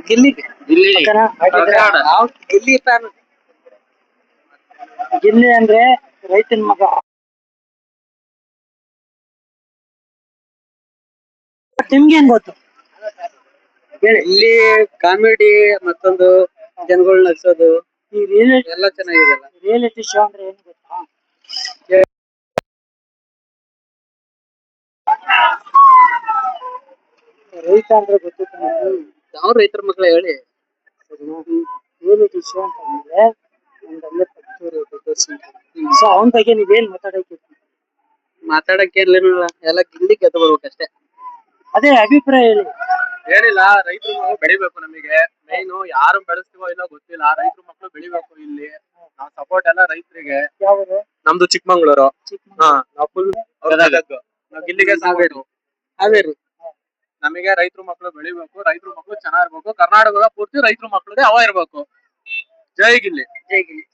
ಗಿಲ್ಲಿ ಗಿಲ್ಲಿ ಓಕೆನಾ? ಹಾಗಿದ್ರೆ ಪ್ರಗಾಢ. ನಾವು ಗಿಲ್ಲಿ ಫ್ಯಾನ್. ಗಿಲ್ಲಿ ಅಂದ್ರೆ ರೈತನ ಮಗ. ನಿಮ್ಗೆ ಏನ್ ಗೊತ್ತು ಹೇಳಿ. ಇಲ್ಲಿ ಕಾಮಿಡಿ ಮತ್ತೊಂದು ಜನಗಳು ನಗ್ಸೋದು ಈ ರಿಯಾಲಿಟಿ ಎಲ್ಲ ಚೆನ್ನಾಗಿದೆಲ್ಲ. ರಿಯಾಲಿಟಿ ಶೋ ಅಂದ್ರೆ ಏನ್ ಗೊತ್ತಾ? ರೈತ ಅಂದ್ರೆ ಗೊತ್ತು ತಾನೇ? ಯಾವ ರೈತರ ಮಕ್ಳ ಹೇಳಿ. ರಿಯಾಲಿಟಿ ಶೋ ಅಂತ ಅಂದ್ರೆ ಒಂದೊಳ್ಳೆ ಪತ್ತೂರು ಸೊ ಅವನ ಬಗ್ಗೆ ನೀವೇನ್ ಮಾತಾಡಕ್ಕೆ? ಮಾತಾಡಕ್ಕೆ ಏನಿಲ್ಲ, ಎಲ್ಲ ಗಿಲ್ಲಿ ಗೆದ್ದು ಬರ್ಬೇಕಷ್ಟೇ. ಅದೇ ಅಭಿಪ್ರಾಯ ಹೇಳಿ. ಏನಿಲ್ಲ, ರೈತರು ಬೆಳಿಬೇಕು. ನಮಗೆ ಮೈನು ಯಾರು ಬೆಳೆಸ್ತೀವೋ ಇಲ್ಲೋ ಗೊತ್ತಿಲ್ಲ, ರೈತರು ಮಕ್ಳು ಬೆಳಿಬೇಕು. ಇಲ್ಲಿ ನಾವ್ ಸಪೋರ್ಟ್ ಎಲ್ಲ ರೈತರಿಗೆ. ಯಾವುದು? ನಮ್ದು ಚಿಕ್ಕಮಂಗ್ಳೂರು. ಚಿಕ್ಕಮಂಗ್ಳೂರು. ನಾವ್ ಫುಲ್ ನಾವ್ ಗಿಲ್ಲಿಗೆ ಹಾವೇರಿ. ನಮಗೆ ರೈತರು ಮಕ್ಳು ಬೆಳಿಬೇಕು, ರೈತರು ಮಕ್ಳು ಚೆನ್ನಾಗಿರ್ಬೇಕು. ಕರ್ನಾಟಕದ ಪೂರ್ತಿ ರೈತರು ಮಕ್ಳದೇ ಹವಾ ಇರ್ಬೇಕು. ಜೈ ಗಿಲ್ಲಿ. ಜೈ ಗಿಲ್ಲಿ.